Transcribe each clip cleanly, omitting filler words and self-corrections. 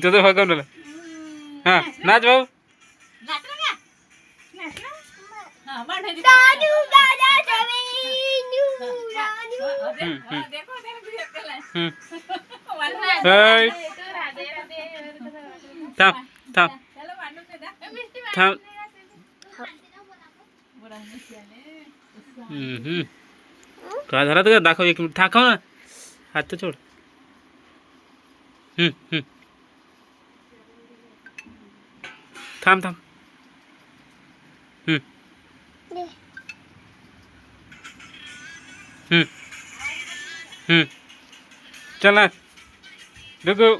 तुझं भाऊ तुला हा नाच भाऊ थांब थांब थांब काय झालं तर दाखव एक मिनिट दाखव ना हात तर सोड थांब थांब चला देखो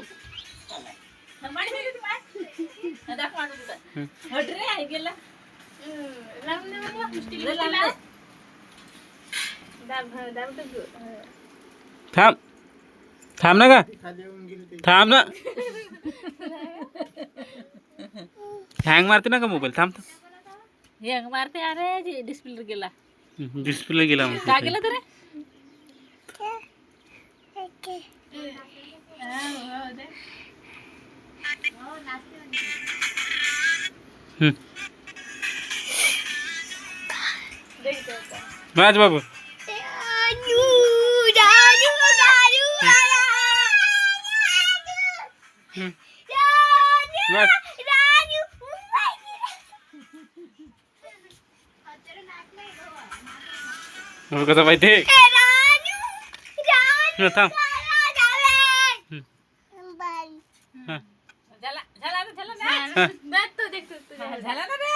थांब थांब ना का थांब ना हँग मारते ना का मोबाईल थांब हँग मारते अरे डिस्प्ले गेला डिस्प्ले गेला का गेला तर राज बाबू कसं माहिती थांब झाला झाला झाला ना झाला ना रे